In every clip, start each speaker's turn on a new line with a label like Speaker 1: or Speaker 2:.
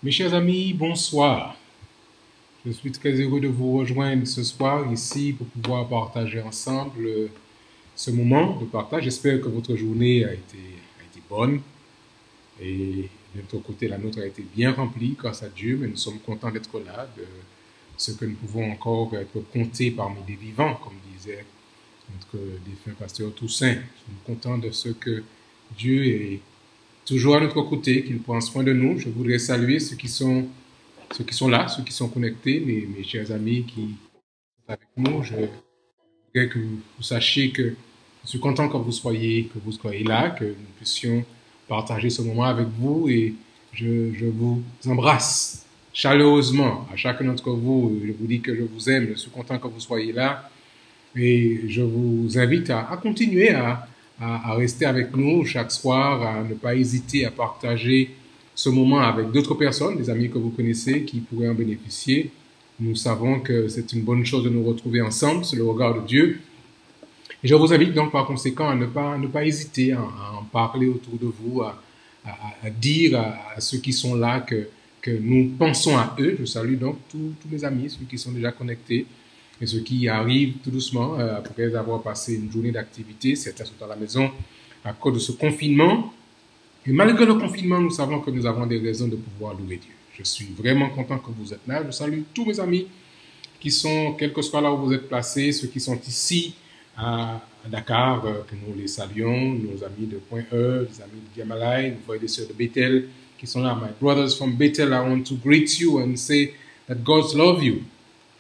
Speaker 1: Mes chers amis, bonsoir. Je suis très heureux de vous rejoindre ce soir ici pour pouvoir partager ensemble ce moment de partage. J'espère que votre journée a été bonne et de notre côté, la nôtre a été bien remplie grâce à Dieu, mais nous sommes contents d'être là, de ce que nous pouvons encore être comptés parmi des vivants, comme disait notre défunt pasteur Toussaint. Nous sommes contents de ce que Dieu est toujours à notre côté, qu'il prend soin de nous. Je voudrais saluer ceux qui sont là, ceux qui sont connectés, mes chers amis qui sont avec nous. Je voudrais que vous sachiez que je suis content que vous soyez là, que nous puissions partager ce moment avec vous et je vous embrasse chaleureusement à chacun d'entre vous. Je vous dis que je vous aime, je suis content que vous soyez là et je vous invite à continuer à rester avec nous chaque soir, à ne pas hésiter à partager ce moment avec d'autres personnes, des amis que vous connaissez qui pourraient en bénéficier. Nous savons que c'est une bonne chose de nous retrouver ensemble sous le regard de Dieu. Et je vous invite donc par conséquent à ne pas hésiter à en parler autour de vous, à dire à ceux qui sont là que nous pensons à eux. Je salue donc tous mes amis, ceux qui sont déjà connectés et ceux qui arrivent tout doucement après avoir passé une journée d'activité. Certains sont à la maison à cause de ce confinement. Et malgré le confinement, nous savons que nous avons des raisons de pouvoir louer Dieu. Je suis vraiment content que vous êtes là. Je salue tous mes amis qui sont, quel que soit là où vous êtes placés, ceux qui sont ici à Dakar, que nous les saluons, nos amis de Point E, les amis de Gamalai, nos frères et sœurs de Bethel qui sont là. My brothers from Bethel, I want to greet you and say that God love you.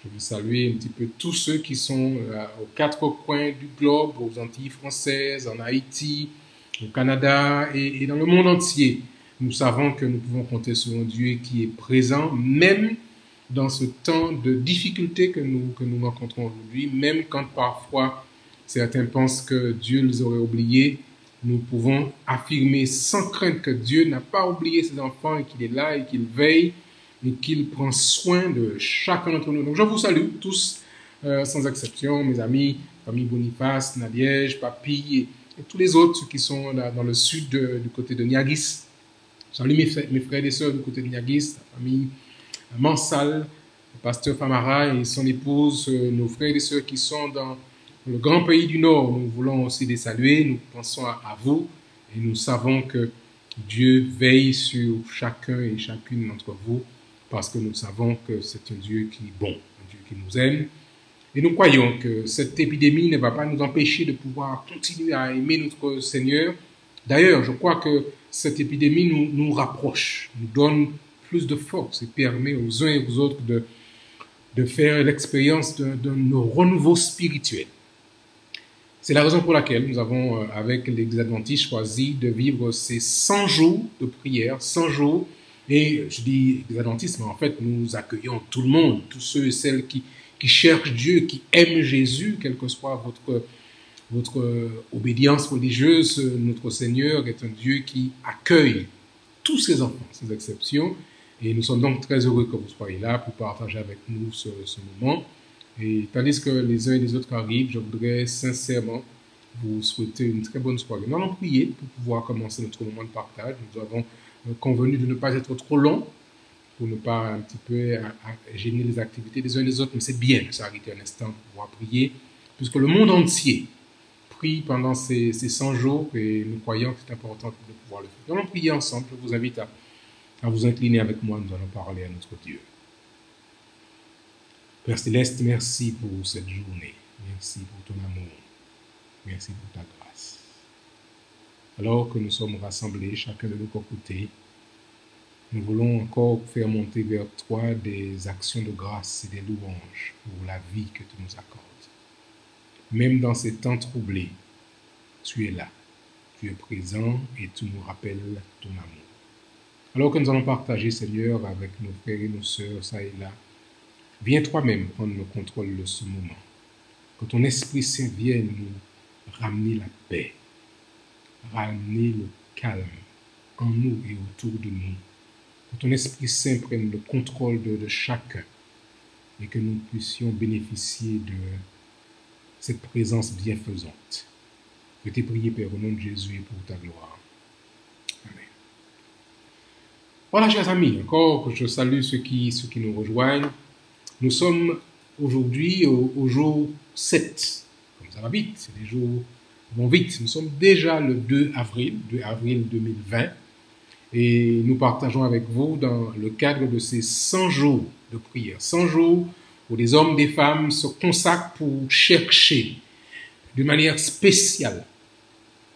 Speaker 1: Je veux saluer un petit peu tous ceux qui sont aux quatre coins du globe, aux Antilles françaises, en Haïti, au Canada et dans le monde entier. Nous savons que nous pouvons compter sur un Dieu qui est présent, même dans ce temps de difficulté que nous rencontrons aujourd'hui, même quand parfois certains pensent que Dieu les aurait oubliés, nous pouvons affirmer sans crainte que Dieu n'a pas oublié ses enfants et qu'il est là et qu'il veille et qu'il prend soin de chacun d'entre nous. Donc je vous salue tous, sans exception, mes amis, famille Boniface, Nadiège, Papy et tous les autres, ceux qui sont là dans le sud du côté de Niagis. Salut mes frères et sœurs du côté de Niagis, la famille Mansal, le pasteur Famara et son épouse, nos frères et sœurs qui sont dans le grand pays du Nord. Nous voulons aussi les saluer, nous pensons à vous et nous savons que Dieu veille sur chacun et chacune d'entre vous parce que nous savons que c'est un Dieu qui est bon, un Dieu qui nous aime. Et nous croyons que cette épidémie ne va pas nous empêcher de pouvoir continuer à aimer notre Seigneur. D'ailleurs, je crois que cette épidémie nous rapproche, nous donne plus de force et permet aux uns et aux autres de faire l'expérience d'un renouveau spirituel. C'est la raison pour laquelle nous avons, avec les Adventistes, choisi de vivre ces 100 jours de prière, 100 jours. Et je dis les Adventistes, mais en fait, nous accueillons tout le monde, tous ceux et celles qui cherchent Dieu, qui aiment Jésus, quelle que soit votre obédience religieuse. Notre Seigneur est un Dieu qui accueille tous ses enfants, sans exception. Et nous sommes donc très heureux que vous soyez là pour partager avec nous ce moment. Et tandis que les uns et les autres arrivent, je voudrais sincèrement vous souhaiter une très bonne soirée. Nous allons prier pour pouvoir commencer notre moment de partage. Nous avons convenu de ne pas être trop long pour ne pas un petit peu gêner les activités des uns et des autres. Mais c'est bien que ça arrive un instant pour pouvoir prier, puisque le monde entier prie pendant ces 100 jours et nous croyons que c'est important de pouvoir le faire. Nous allons prier ensemble. Je vous invite à vous incliner avec moi. Nous allons parler à notre Dieu. Père Céleste, merci pour cette journée. Merci pour ton amour. Merci pour ta grâce. Alors que nous sommes rassemblés, chacun de nos côtés, nous voulons encore faire monter vers toi des actions de grâce et des louanges pour la vie que tu nous accordes. Même dans ces temps troublés, tu es là, tu es présent et tu nous rappelles ton amour. Alors que nous allons partager, Seigneur, avec nos frères et nos sœurs, ça et là, viens toi-même prendre le contrôle de ce moment. Que ton Esprit Saint vienne nous ramener la paix, ramener le calme en nous et autour de nous. Que ton Esprit Saint prenne le contrôle de chacun et que nous puissions bénéficier de cette présence bienfaisante. Je t'ai prié, Père, au nom de Jésus et pour ta gloire. Amen. Voilà, chers amis, encore je salue ceux qui nous rejoignent. Nous sommes aujourd'hui au jour 7. Comme ça va vite, c'est des jours qui vont vite. Nous sommes déjà le 2 avril 2020. Et nous partageons avec vous dans le cadre de ces 100 jours de prière. 100 jours où des hommes, des femmes se consacrent pour chercher de manière spéciale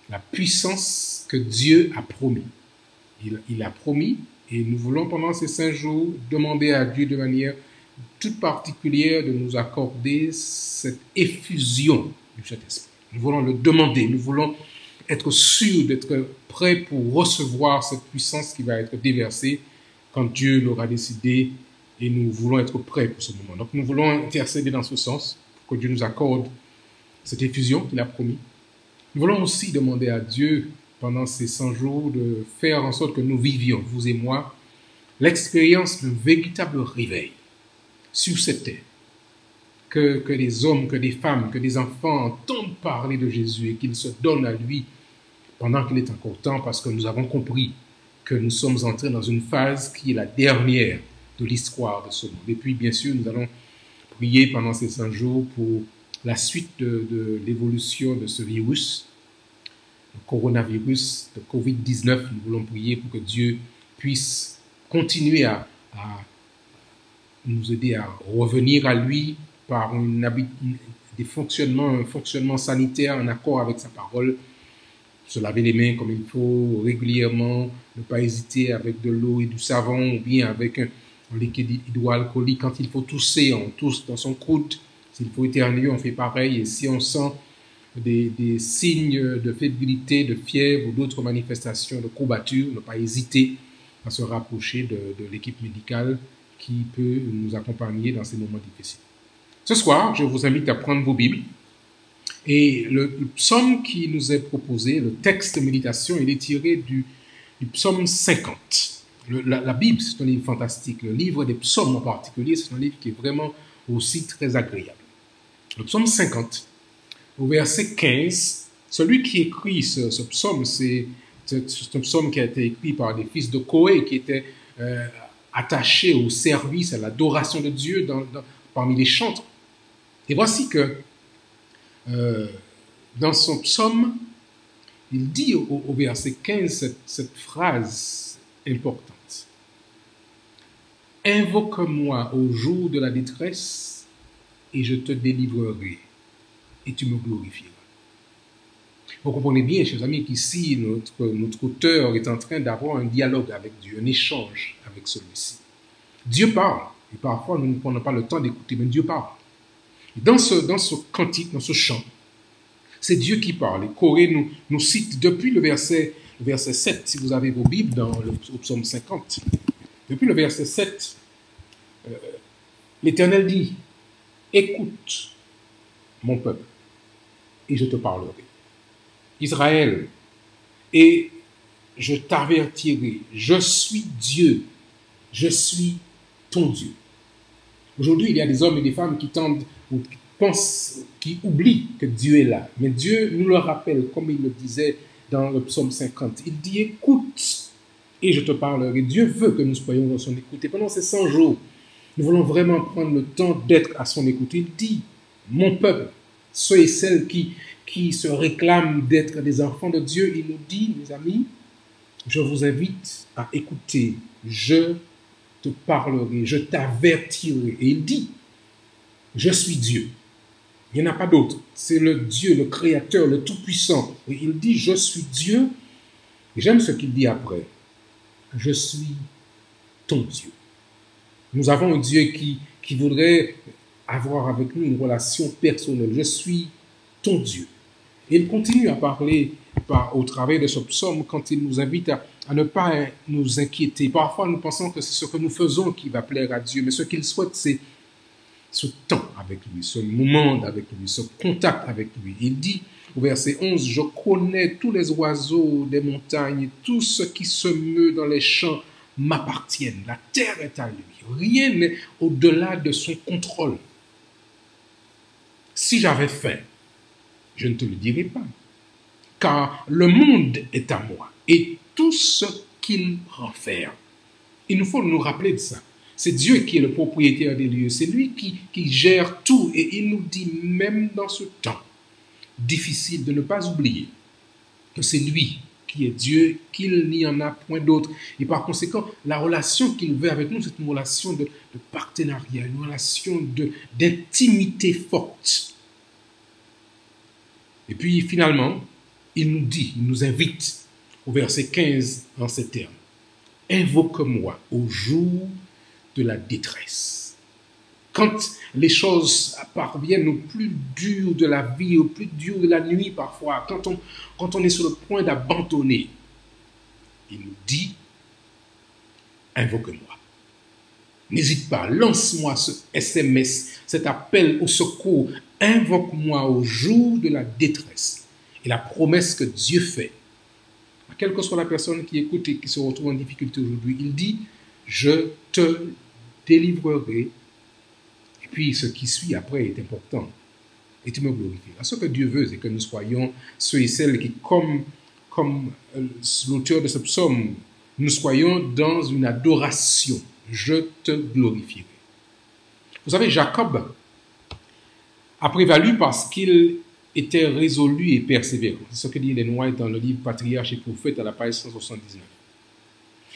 Speaker 1: la puissance que Dieu a promis. Il a promis et nous voulons pendant ces 5 jours demander à Dieu de manière toute particulière de nous accorder cette effusion du Saint-Esprit. Nous voulons le demander, nous voulons être sûrs d'être prêts pour recevoir cette puissance qui va être déversée quand Dieu l'aura décidé et nous voulons être prêts pour ce moment. Donc nous voulons intercéder dans ce sens pour que Dieu nous accorde cette effusion qu'il a promis. Nous voulons aussi demander à Dieu pendant ces 100 jours de faire en sorte que nous vivions, vous et moi, l'expérience d'un véritable réveil sur cette terre. Que des hommes, que des femmes, que des enfants entendent parler de Jésus et qu'ils se donnent à lui pendant qu'il est encore temps, parce que nous avons compris que nous sommes entrés dans une phase qui est la dernière de l'histoire de ce monde. Et puis, bien sûr, nous allons prier pendant ces 100 jours pour la suite de l'évolution de ce virus, le coronavirus, le Covid-19. Nous voulons prier pour que Dieu puisse continuer à nous aider à revenir à lui par un fonctionnement sanitaire en accord avec sa parole, se laver les mains comme il faut régulièrement, ne pas hésiter avec de l'eau et du savon ou bien avec un liquide hydroalcoolique. Quand il faut tousser, on tousse dans son coude. S'il faut éternuer, on fait pareil. Et si on sent des signes de fébrilité, de fièvre ou d'autres manifestations de courbature, ne pas hésiter à se rapprocher de l'équipe médicale qui peut nous accompagner dans ces moments difficiles. Ce soir, je vous invite à prendre vos Bibles. Et le psaume qui nous est proposé, le texte de méditation, il est tiré du psaume 50. La Bible, c'est un livre fantastique. Le livre des psaumes en particulier, c'est un livre qui est vraiment aussi très agréable. Le psaume 50, au verset 15, celui qui écrit ce psaume, c'est un psaume qui a été écrit par des fils de Corée qui étaient attachés au service, à l'adoration de Dieu parmi les chantres. Et voici que dans son psaume, il dit au verset 15 cette phrase importante. « Invoque-moi au jour de la détresse et je te délivrerai et tu me glorifieras. » Vous comprenez bien, chers amis, qu'ici, notre auteur est en train d'avoir un dialogue avec Dieu, un échange avec celui-ci. Dieu parle, et parfois nous ne prenons pas le temps d'écouter, mais Dieu parle. Et dans ce cantique, dans ce chant, c'est Dieu qui parle. Et Corée nous cite depuis le verset 7, si vous avez vos Bibles dans le psaume 50. Depuis le verset 7, l'Éternel dit, « Écoute, mon peuple, et je te parlerai. Israël, et je t'avertirai, je suis Dieu, je suis ton Dieu. » Aujourd'hui, il y a des hommes et des femmes qui tendent ou qui pensent, qui oublient que Dieu est là. Mais Dieu nous le rappelle, comme il le disait dans le psaume 50. Il dit, écoute, et je te parlerai. Dieu veut que nous soyons dans son écoute. Et pendant ces 100 jours, nous voulons vraiment prendre le temps d'être à son écoute. Il dit, mon peuple, ceux et celles qui se réclament d'être des enfants de Dieu, il nous dit, mes amis, je vous invite à écouter, je te parlerai, je t'avertirai. Et il dit, je suis Dieu. Il n'y en a pas d'autre. C'est le Dieu, le Créateur, le Tout-Puissant. Et il dit, je suis Dieu. Et j'aime ce qu'il dit après. Je suis ton Dieu. Nous avons un Dieu qui voudrait avoir avec nous une relation personnelle. Je suis ton Dieu. Et il continue à parler au travers de ce psaume quand il nous invite à ne pas nous inquiéter. Parfois, nous pensons que c'est ce que nous faisons qui va plaire à Dieu, mais ce qu'il souhaite, c'est ce temps avec lui, ce moment avec lui, ce contact avec lui. Il dit au verset 11, « Je connais tous les oiseaux des montagnes, tout ce qui se meut dans les champs m'appartiennent. La terre est à lui. Rien n'est au-delà de son contrôle. Si j'avais faim, je ne te le dirais pas, car le monde est à moi et tout ce qu'il renferme. » Il nous faut nous rappeler de ça. C'est Dieu qui est le propriétaire des lieux. C'est lui qui gère tout. Et il nous dit, même dans ce temps difficile, de ne pas oublier que c'est lui qui est Dieu, qu'il n'y en a point d'autre. Et par conséquent, la relation qu'il veut avec nous, c'est une relation de partenariat, une relation d'intimité forte. Et puis finalement, il nous dit, il nous invite au verset 15 en ces termes. « Invoque-moi au jour de la détresse. » Quand les choses parviennent au plus dur de la vie, au plus dur de la nuit parfois, quand on est sur le point d'abandonner, il nous dit, invoque-moi. N'hésite pas, lance-moi ce SMS, cet appel au secours, invoque-moi au jour de la détresse. Et la promesse que Dieu fait, quelle que soit la personne qui écoute et qui se retrouve en difficulté aujourd'hui, il dit, je te délivrerai. Et puis ce qui suit après est important. Et tu me glorifieras. Ce que Dieu veut, c'est que nous soyons ceux et celles qui, comme l'auteur de ce psaume, nous soyons dans une adoration. Je te glorifierai. Vous savez, Jacob a prévalu parce qu'il était résolu et persévérant. C'est ce que dit Ellen White dans le livre Patriarches et Prophètes à la page 179.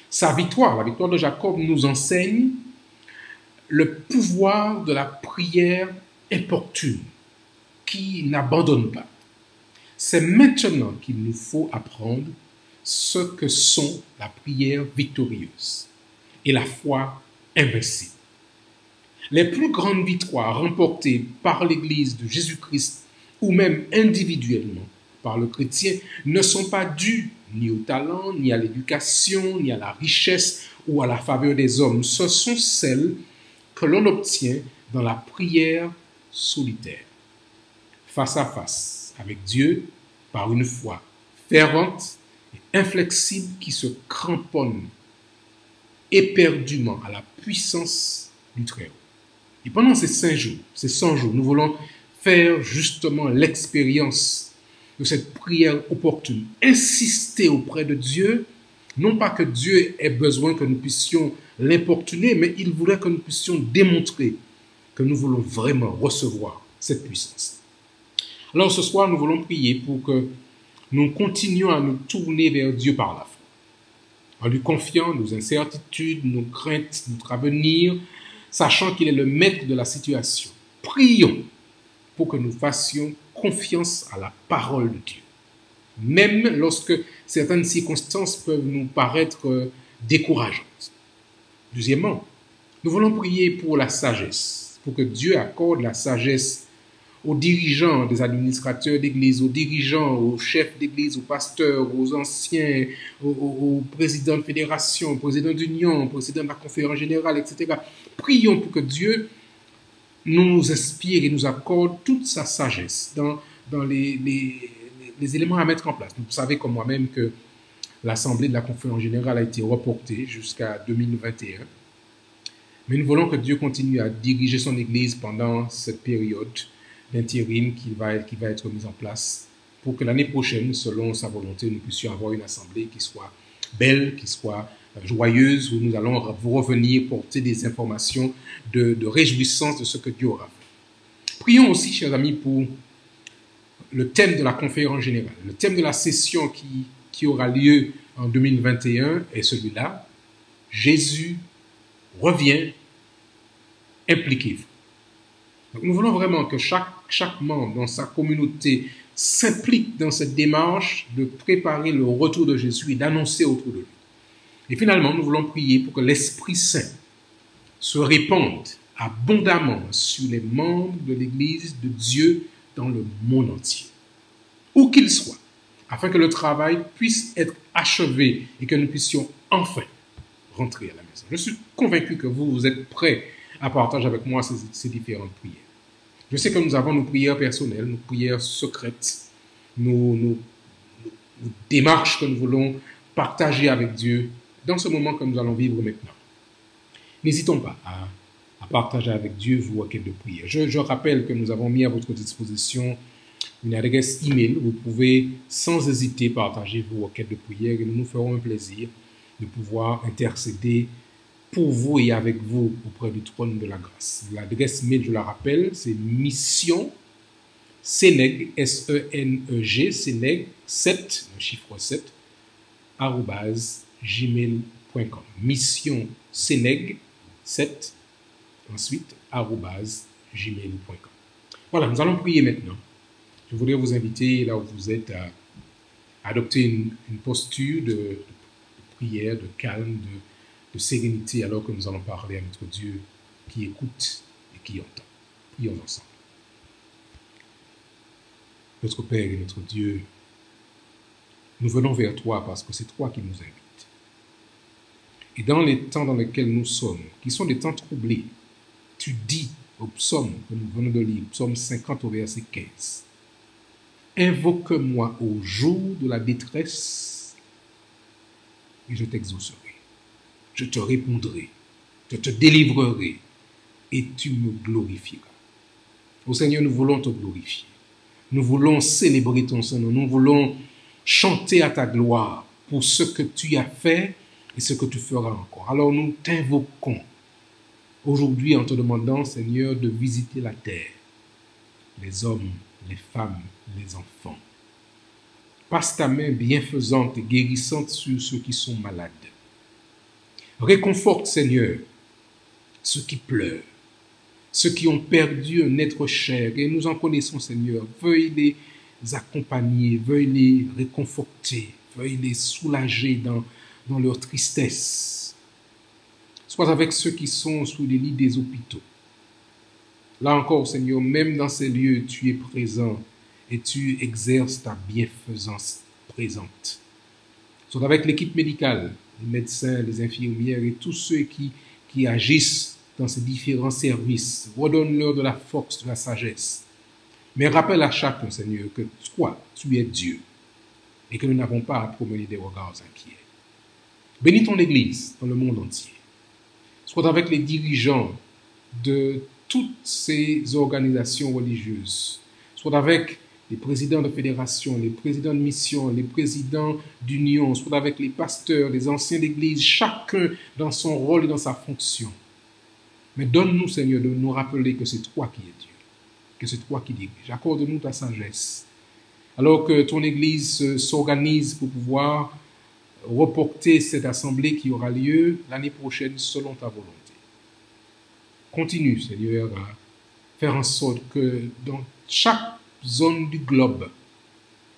Speaker 1: Sa victoire, la victoire de Jacob, nous enseigne le pouvoir de la prière importune qui n'abandonne pas. C'est maintenant qu'il nous faut apprendre ce que sont la prière victorieuse et la foi invincible. Les plus grandes victoires remportées par l'Église de Jésus-Christ ou même individuellement par le chrétien ne sont pas dues ni au talent, ni à l'éducation, ni à la richesse ou à la faveur des hommes. Ce sont celles que l'on obtient dans la prière solitaire, face à face avec Dieu, par une foi fervente et inflexible qui se cramponne éperdument à la puissance du Très-Haut. Et pendant ces 5 jours, ces 100 jours, nous voulons faire justement l'expérience de cette prière opportune. Insister auprès de Dieu, non pas que Dieu ait besoin que nous puissions l'importuner, mais il voudrait que nous puissions démontrer que nous voulons vraiment recevoir cette puissance. Alors ce soir, nous voulons prier pour que nous continuions à nous tourner vers Dieu par la foi, en lui confiant nos incertitudes, nos craintes, notre avenir, sachant qu'il est le maître de la situation. Prions pour que nous fassions confiance à la parole de Dieu, même lorsque certaines circonstances peuvent nous paraître décourageantes. Deuxièmement, nous voulons prier pour la sagesse, pour que Dieu accorde la sagesse aux dirigeants des administrateurs d'église, aux dirigeants, aux chefs d'église, aux pasteurs, aux anciens, aux présidents de fédération, aux présidents d'union, aux présidents de la conférence générale, etc. Prions pour que Dieu nous inspire et nous accorde toute sa sagesse dans les éléments à mettre en place. Vous savez comme moi-même que l'Assemblée de la conférence générale a été reportée jusqu'à 2021. Mais nous voulons que Dieu continue à diriger son Église pendant cette période d'intérim qui va être mise en place pour que l'année prochaine, selon sa volonté, nous puissions avoir une assemblée qui soit belle, qui soit joyeuse, où nous allons vous revenir porter des informations de réjouissance de ce que Dieu aura fait. Prions aussi, chers amis, pour le thème de la conférence générale, le thème de la session qui aura lieu en 2021 est celui-là. Jésus revient, impliquez-vous. Donc, nous voulons vraiment que chaque membre dans sa communauté s'implique dans cette démarche de préparer le retour de Jésus et d'annoncer autour de lui. Et finalement, nous voulons prier pour que l'Esprit Saint se répande abondamment sur les membres de l'Église de Dieu dans le monde entier, où qu'ils soient, afin que le travail puisse être achevé et que nous puissions enfin rentrer à la maison. Je suis convaincu que vous êtes prêts à partager avec moi ces différentes prières. Je sais que nous avons nos prières personnelles, nos prières secrètes, nos démarches que nous voulons partager avec Dieu dans ce moment que nous allons vivre maintenant. N'hésitons pas à partager avec Dieu vos requêtes de prière. Je rappelle que nous avons mis à votre disposition une adresse email. Vous pouvez sans hésiter partager vos requêtes de prière et nous nous ferons un plaisir de pouvoir intercéder pour vous et avec vous auprès du trône de la grâce. L'adresse mail, je la rappelle, c'est mission Seneg, S-E-N-E-G, Seneg 7, le chiffre 7, @gmail.com. Mission Seneg 7, ensuite, @gmail.com. Voilà, nous allons prier maintenant. Je voudrais vous inviter, là où vous êtes, à adopter une posture de prière, de calme, de sérénité, alors que nous allons parler à notre Dieu qui écoute et qui entend. Prions ensemble. Notre Père et notre Dieu, nous venons vers toi parce que c'est toi qui nous invites. Et dans les temps dans lesquels nous sommes, qui sont des temps troublés, tu dis au psaume que nous venons de lire, psaume 50 au verset 15, « Invoque-moi au jour de la détresse et je t'exaucerai. Je te répondrai, je te délivrerai et tu me glorifieras. » Ô Seigneur, nous voulons te glorifier. Nous voulons célébrer ton Saint-Nom. Nous voulons chanter à ta gloire pour ce que tu as fait et ce que tu feras encore. Alors nous t'invoquons aujourd'hui en te demandant, Seigneur, de visiter la terre, les hommes, les femmes, les enfants. Passe ta main bienfaisante et guérissante sur ceux qui sont malades. Réconforte, Seigneur, ceux qui pleurent, ceux qui ont perdu un être cher. Et nous en connaissons, Seigneur. Veuille les accompagner, veuille les réconforter, veuille les soulager dans leur tristesse. Sois avec ceux qui sont sous les lits des hôpitaux. Là encore, Seigneur, même dans ces lieux, tu es présent et tu exerces ta bienfaisance présente. Sois avec l'équipe médicale, les médecins, les infirmières et tous ceux qui agissent dans ces différents services. Redonne-leur de la force, de la sagesse. Mais rappelle à chacun, Seigneur, que toi, tu es Dieu et que nous n'avons pas à promener des regards inquiets. Bénis ton Église dans le monde entier. Sois avec les dirigeants de toutes ces organisations religieuses. Sois avec les présidents de fédération, les présidents de mission, les présidents d'union, sois avec les pasteurs, les anciens d'église, chacun dans son rôle et dans sa fonction. Mais donne-nous, Seigneur, de nous rappeler que c'est toi qui es Dieu, que c'est toi qui dirige. Accorde-nous ta sagesse. Alors que ton Église s'organise pour pouvoir reporter cette assemblée qui aura lieu l'année prochaine selon ta volonté. Continue, Seigneur, à faire en sorte que dans chaque zone du globe,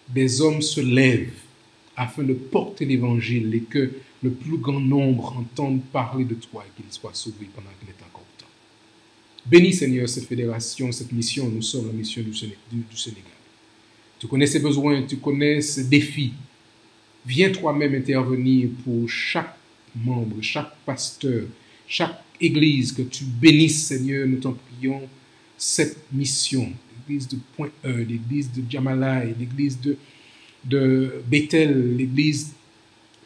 Speaker 1: des hommes se lèvent afin de porter l'évangile et que le plus grand nombre entende parler de toi et qu'ils soient sauvés pendant qu'il est encore temps. Bénis, Seigneur, cette fédération, cette mission. Nous sommes la mission du Sénégal. Tu connais ses besoins, tu connais ses défis. Viens toi-même intervenir pour chaque membre, chaque pasteur, chaque église, que tu bénisses, Seigneur, nous t'en prions, cette mission. L'église de Point E, l'église de Djamalaï, l'église de Bethel, l'église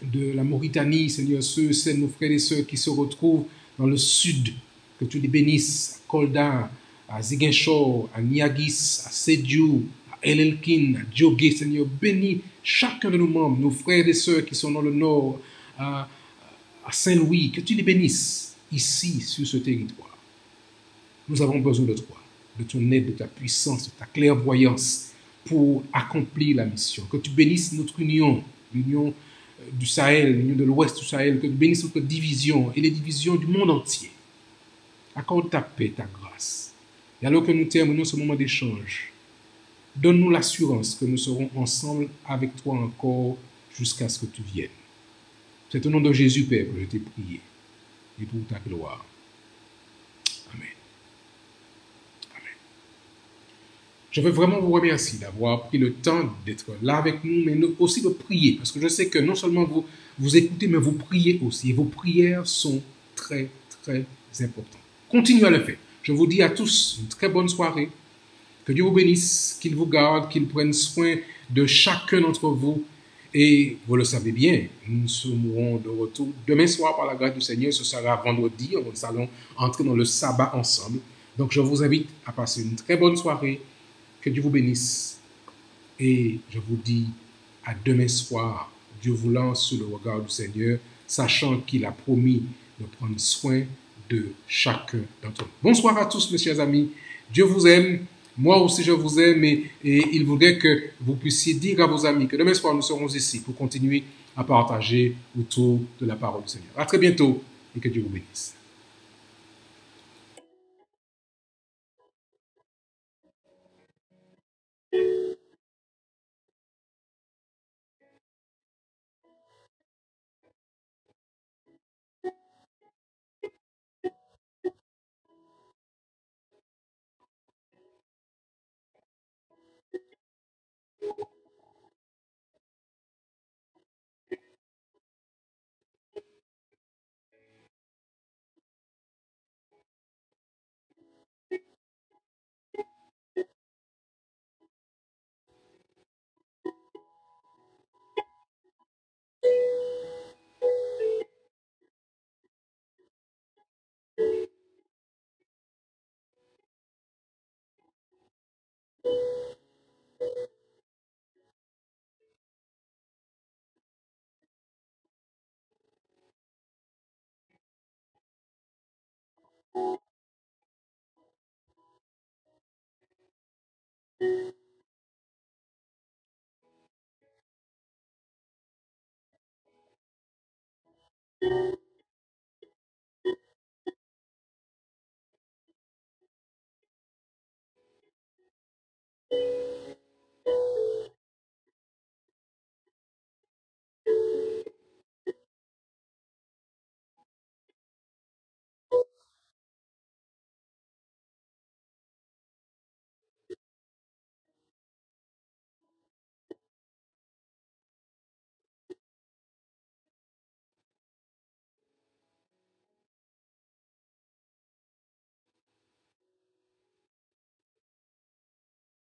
Speaker 1: de la Mauritanie, Seigneur, c'est nos frères et sœurs qui se retrouvent dans le sud, que tu les bénisses, à Kolda, à Ziguinchor, à Niagis, à Sédhiou, à El Elkin, à Djogé, Seigneur, bénis chacun de nos membres, nos frères et sœurs qui sont dans le nord, à Saint-Louis, que tu les bénisses ici, sur ce territoire. Nous avons besoin de toi, de ton aide, de ta puissance, de ta clairvoyance, pour accomplir la mission. Que tu bénisses notre union, l'union du Sahel, l'union de l'Ouest du Sahel, que tu bénisses notre division et les divisions du monde entier. Accorde ta paix, ta grâce. Et alors que nous terminons ce moment d'échange, donne-nous l'assurance que nous serons ensemble avec toi encore jusqu'à ce que tu viennes. C'est au nom de Jésus, Père, que je t'ai prié. Et pour ta gloire. Amen. Amen. Je veux vraiment vous remercier d'avoir pris le temps d'être là avec nous, mais aussi de prier. Parce que je sais que non seulement vous écoutez, mais vous priez aussi. Et vos prières sont très, très importantes. Continuez à le faire. Je vous dis à tous une très bonne soirée. Que Dieu vous bénisse, qu'il vous garde, qu'il prenne soin de chacun d'entre vous. Et vous le savez bien, nous serons de retour demain soir par la grâce du Seigneur. Ce sera vendredi. Nous allons entrer dans le sabbat ensemble. Donc je vous invite à passer une très bonne soirée. Que Dieu vous bénisse. Et je vous dis à demain soir, Dieu vous lance sous le regard du Seigneur, sachant qu'il a promis de prendre soin de chacun d'entre nous. Bonsoir à tous, mes chers amis. Dieu vous aime. Moi aussi, je vous aime et il voudrait que vous puissiez dire à vos amis que demain soir, nous serons ici pour continuer à partager autour de la parole du Seigneur. À très bientôt et que Dieu vous bénisse.